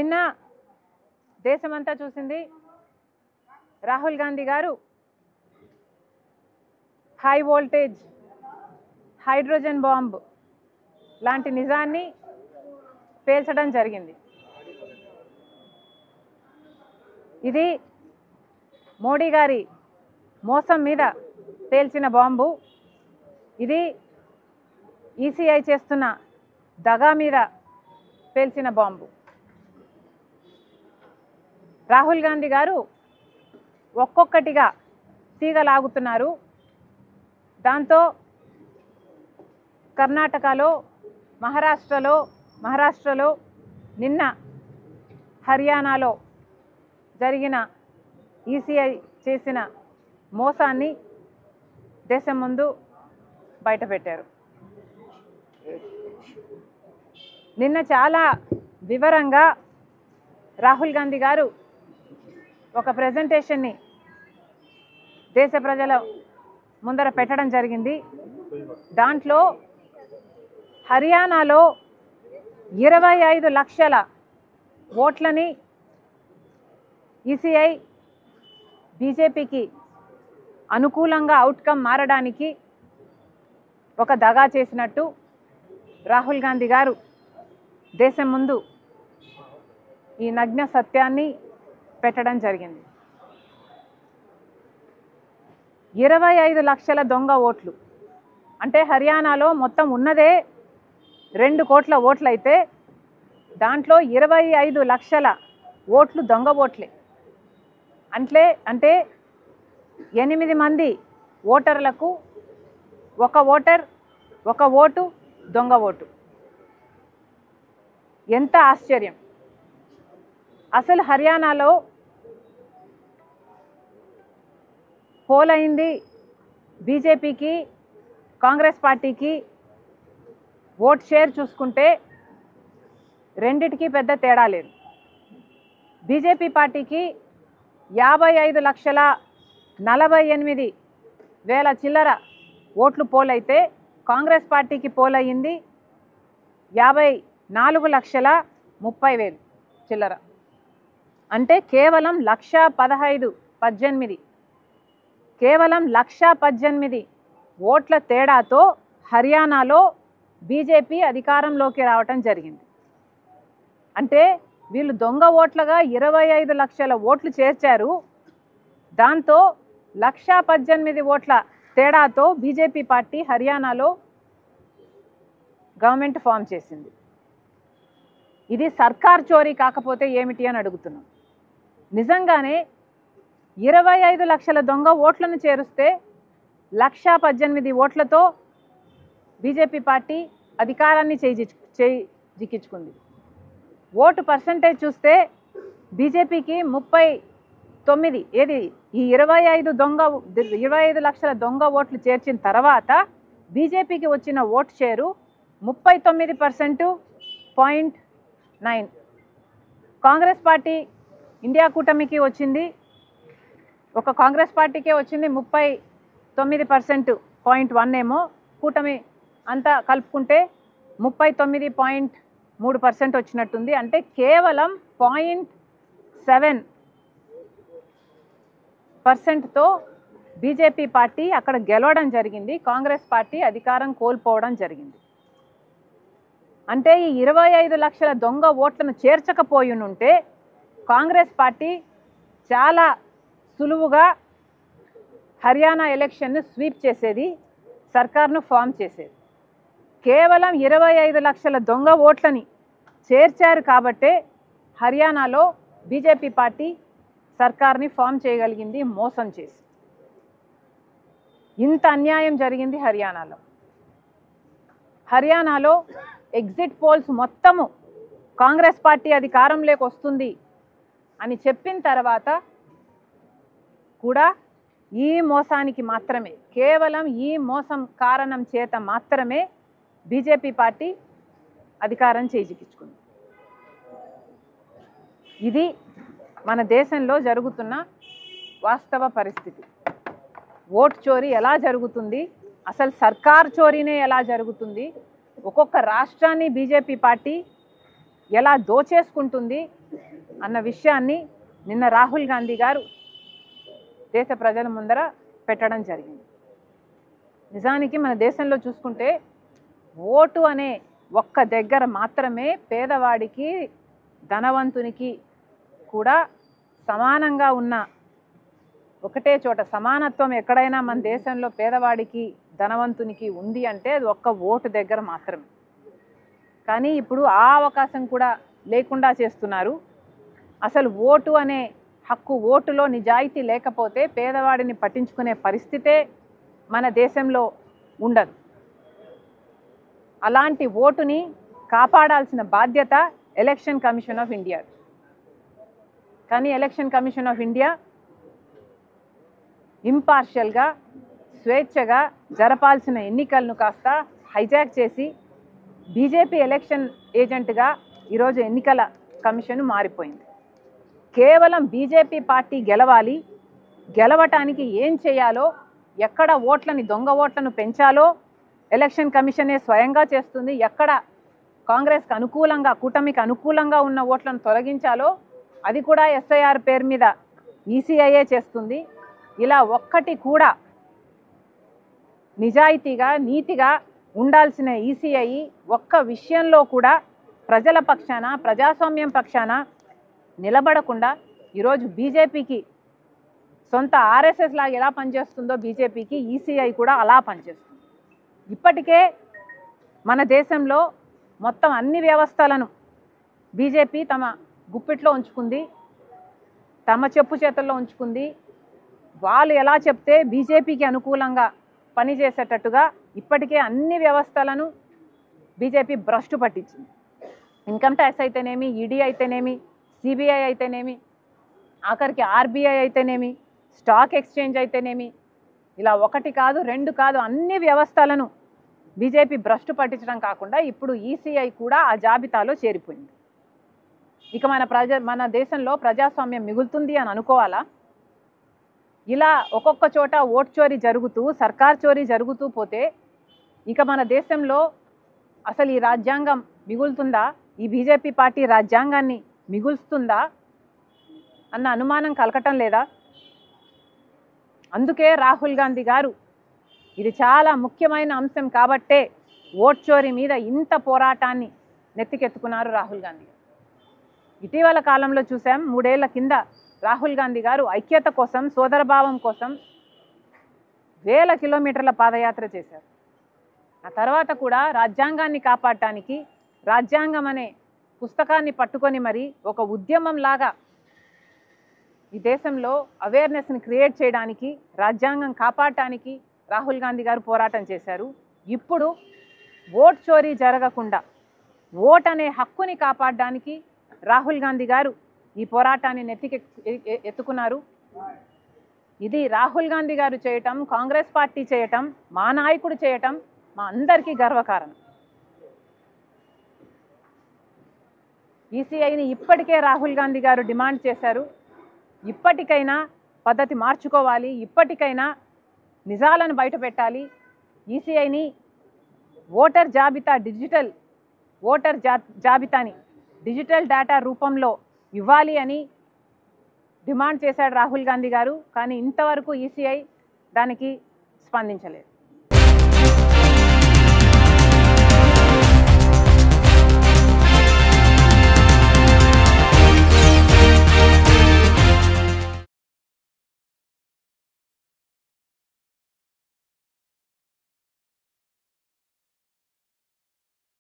నిన్న దేశమంతా చూసింది రాహుల్ గాంధీ గారు హై వోల్టేజ్ హైడ్రోజన్ బాంబ్ లాంటి నిజాన్ని పేల్చడం జరిగింది. ఇది మోడీ గారి మోసం మీద పేల్చిన బాంబు. ఇది ఈసీఐ చేస్తున్న దగా మీద పేల్చిన బాంబు. రాహుల్ గాంధీ గారు ఒక్కొక్కటిగా తీగలాగుతున్నారు. దాంతో కర్ణాటకలో మహారాష్ట్రలో నిన్న హర్యానాలో జరిగిన ఈసీఐ చేసిన మోసాన్ని దేశం ముందు బయటపెట్టారు. నిన్న చాలా వివరంగా రాహుల్ గాంధీ గారు ఒక ప్రెజెంటేషన్ని దేశ ప్రజల ముందర పెట్టడం జరిగింది. దాంట్లో హర్యానాలో 25 లక్షల ఓట్లని ఈసీఐ బీజేపీకి అనుకూలంగా అవుట్కమ్ మారడానికి ఒక దగా చేసినట్టు రాహుల్ గాంధీ గారు దేశం ముందు ఈ నగ్న సత్యాన్ని పెట్టడం జరిగింది. 25 లక్షల దొంగ ఓట్లు అంటే హర్యానాలో మొత్తం ఉన్నదే 2 కోట్ల ఓట్లయితే దాంట్లో 25 లక్షల ఓట్లు దొంగ ఓట్లే. అంటే 8 మంది ఓటర్లకు ఒక ఓటు దొంగ ఓటు. ఎంత ఆశ్చర్యం! అసలు హర్యానాలో పోల్ అయింది బీజేపీకి కాంగ్రెస్ పార్టీకి ఓట్ షేర్ చూసుకుంటే రెండిటికి పెద్ద తేడా లేదు. బీజేపీ పార్టీకి 55,48,000 చిల్లర ఓట్లు పోలైతే కాంగ్రెస్ పార్టీకి పోల్ అయ్యింది 54,30,000 చిల్లర. అంటే కేవలం 1,18,000 కేవలం 1,18,000 ఓట్ల తేడాతో హర్యానాలో బీజేపీ అధికారంలోకి రావటం జరిగింది. అంటే వీళ్ళు దొంగ ఓట్లుగా 25 లక్షల ఓట్లు చేర్చారు. దాంతో 1,18,000 ఓట్ల తేడాతో బీజేపీ పార్టీ హర్యానాలో గవర్నమెంట్ ఫామ్ చేసింది. ఇది సర్కార్ చోరీ కాకపోతే ఏమిటి అని అడుగుతున్నాం. నిజంగానే 25 లక్షల దొంగ ఓట్లను చేరుస్తే 1,18,000 ఓట్లతో బీజేపీ పార్టీ అధికారాన్ని జిక్కించుకుంది. ఓటు పర్సంటేజ్ చూస్తే బీజేపీకి 39. ఏది ఈ 25 లక్షల దొంగ ఓట్లు చేర్చిన తర్వాత బీజేపీకి వచ్చిన vote share 39.9. Congress party India కూటమికి వచ్చింది, ఒక కాంగ్రెస్ పార్టీకే వచ్చింది 39.1 ఏమో. కూటమి అంతా కలుపుకుంటే 39.3% వచ్చినట్టుంది. అంటే కేవలం 0.7%తో బీజేపీ పార్టీ అక్కడ గెలవడం జరిగింది. కాంగ్రెస్ పార్టీ అధికారం కోల్పోవడం జరిగింది. అంటే ఈ 25 లక్షల దొంగ ఓట్లను చేర్చకపోయినుంటే కాంగ్రెస్ పార్టీ చాలా సులువుగా హర్యానా ఎలక్షన్ను స్వీప్ చేసేది, సర్కార్ను ఫామ్ చేసేది. కేవలం 25 లక్షల దొంగ ఓట్లని చేర్చారు కాబట్టే హర్యానాలో బీజేపీ పార్టీ సర్కార్ని ఫామ్ చేయగలిగింది మోసం చేసి. ఇంత అన్యాయం జరిగింది హర్యానాలో. హర్యానాలో ఎగ్జిట్ పోల్స్ మొత్తము కాంగ్రెస్ పార్టీ అధికారంలోకి వస్తుంది అని చెప్పిన తర్వాత కూడా ఈ మోసానికి మాత్రమే, కేవలం ఈ మోసం కారణం చేత మాత్రమే బీజేపీ పార్టీ అధికారం చేజిక్కించుకుంది. ఇది మన దేశంలో జరుగుతున్న వాస్తవ పరిస్థితి. ఓట్ చోరీ ఎలా జరుగుతుంది, అసలు సర్కార్ చోరీనే ఎలా జరుగుతుంది, ఒక్కొక్క రాష్ట్రాన్ని బీజేపీ పార్టీ ఎలా దోచేసుకుంటుంది అన్న విషయాన్ని నిన్న రాహుల్ గాంధీ గారు దేశ ప్రజల ముందర పెట్టడం జరిగింది. నిజానికి మన దేశంలో చూసుకుంటే ఓటు అనే ఒక్క దగ్గర మాత్రమే పేదవాడికి ధనవంతునికి కూడా సమానంగా ఉన్న ఒకటే చోట సమానత్వం ఎక్కడైనా మన దేశంలో పేదవాడికి ధనవంతునికి ఉంది అంటే అది ఒక్క ఓటు దగ్గర మాత్రమే. కానీ ఇప్పుడు ఆ అవకాశం కూడా లేకుండా చేస్తున్నారు. అసలు ఓటు అనే హక్కు, ఓటులో నిజాయితీ లేకపోతే పేదవాడిని పట్టించుకునే పరిస్థితే మన దేశంలో ఉండదు. అలాంటి ఓటుని కాపాడాల్సిన బాధ్యత ఎలక్షన్ కమిషన్ ఆఫ్ ఇండియా. కానీ ఎలక్షన్ కమిషన్ ఆఫ్ ఇండియా ఇంపార్షియల్గా స్వేచ్ఛగా జరపాల్సిన ఎన్నికలను కాస్త హైజాక్ చేసి బీజేపీ ఎలక్షన్ ఏజెంట్గా ఈరోజు ఎన్నికల కమిషన్ మారిపోయింది. కేవలం బీజేపీ పార్టీ గెలవాలి, గెలవటానికి ఏం చేయాలో, ఎక్కడ ఓట్లని దొంగ ఓట్లను పెంచాలో ఎలక్షన్ కమిషనే స్వయంగా చేస్తుంది. ఎక్కడ కాంగ్రెస్కి అనుకూలంగా, కూటమికి అనుకూలంగా ఉన్న ఓట్లను తొలగించాలో అది కూడా ఎస్ఐఆర్ పేరు మీద ఈసీఐఏ చేస్తుంది. ఇలా ఒక్కటి కూడా నిజాయితీగా నీతిగా ఉండాల్సిన ఈసీఐ ఒక్క విషయంలో కూడా ప్రజల పక్షాన, ప్రజాస్వామ్యం పక్షాన నిలబడకుండా ఈరోజు బీజేపీకి సొంత ఆర్ఎస్ఎస్ లాగా ఎలా పనిచేస్తుందో బీజేపీకి ఈసీఐ కూడా అలా పనిచేస్తుంది. ఇప్పటికే మన దేశంలో మొత్తం అన్ని వ్యవస్థలను బీజేపీ తమ గుప్పిట్లో ఉంచుకుంది, తమ చెప్పు చేతుల్లో ఉంచుకుంది. వాళ్ళు ఎలా చెప్తే బీజేపీకి అనుకూలంగా పనిచేసేటట్టుగా ఇప్పటికే అన్ని వ్యవస్థలను బీజేపీ భ్రష్టు పట్టించింది. ఇన్కమ్ ట్యాక్స్ అయితేనేమి, ఈడీ అయితేనేమి, సిబిఐ అయితేనేమి, ఆఖరికి ఆర్బీఐ అయితేనేమి, స్టాక్ ఎక్స్చేంజ్ అయితేనేమి, ఇలా ఒకటి కాదు రెండు కాదు అన్ని వ్యవస్థలను బీజేపీ భ్రష్టు పట్టించడం కాకుండా ఇప్పుడు ఈసీఐ కూడా ఆ జాబితాలో చేరిపోయింది. ఇక మన దేశంలో ప్రజాస్వామ్యం మిగులుతుంది అని అనుకోవాలా? ఇలా ఒక్కొక్క చోట ఓట్ చోరీ జరుగుతూ, సర్కార్ చోరీ జరుగుతూ పోతే ఇక మన దేశంలో అసలు ఈ రాజ్యాంగం మిగులుతుందా? ఈ బీజేపీ పార్టీ రాజ్యాంగాన్ని మిగులుస్తుందా అన్న అనుమానం కలగటం లేదా? అందుకే రాహుల్ గాంధీ గారు ఇది చాలా ముఖ్యమైన అంశం కాబట్టే ఓట్ చోరీ మీద ఇంత పోరాటాన్ని నెత్తికెత్తుకున్నారు రాహుల్ గాంధీ గారు. ఇటీవల కాలంలో చూసాం, 3 ఏళ్ల కింద రాహుల్ గాంధీ గారు ఐక్యత కోసం, సోదరభావం కోసం 1000 కిలోమీటర్ల పాదయాత్ర చేశారు. ఆ తర్వాత కూడా రాజ్యాంగాన్ని కాపాడటానికి, రాజ్యాంగం అనే పుస్తకాన్ని పట్టుకొని మరి ఒక ఉద్యమంలాగా ఈ దేశంలో అవేర్నెస్ని క్రియేట్ చేయడానికి, రాజ్యాంగం కాపాడటానికి రాహుల్ గాంధీ గారు పోరాటం చేశారు. ఇప్పుడు ఓట్ చోరీ జరగకుండా ఓట్ అనే హక్కుని కాపాడడానికి రాహుల్ గాంధీ గారు ఈ పోరాటాన్ని ఎత్తుకున్నారు. ఇది రాహుల్ గాంధీ గారు చేయటం, కాంగ్రెస్ పార్టీ చేయటం, మా నాయకుడు చేయటం మా అందరికీ గర్వకారణం. ఈసీఐని ఇప్పటికే రాహుల్ గాంధీ గారు డిమాండ్ చేశారు. ఇప్పటికైనా పద్ధతి మార్చుకోవాలి, ఇప్పటికైనా నిజాలను బయటపెట్టాలి. ఈసీఐని ఓటర్ జాబితా, డిజిటల్ ఓటర్ జాబితాని డిజిటల్ డేటా రూపంలో ఇవ్వాలి అని డిమాండ్ చేశాడు రాహుల్ గాంధీ గారు. కానీ ఇంతవరకు ఈసీఐ దానికి స్పందించలేదు.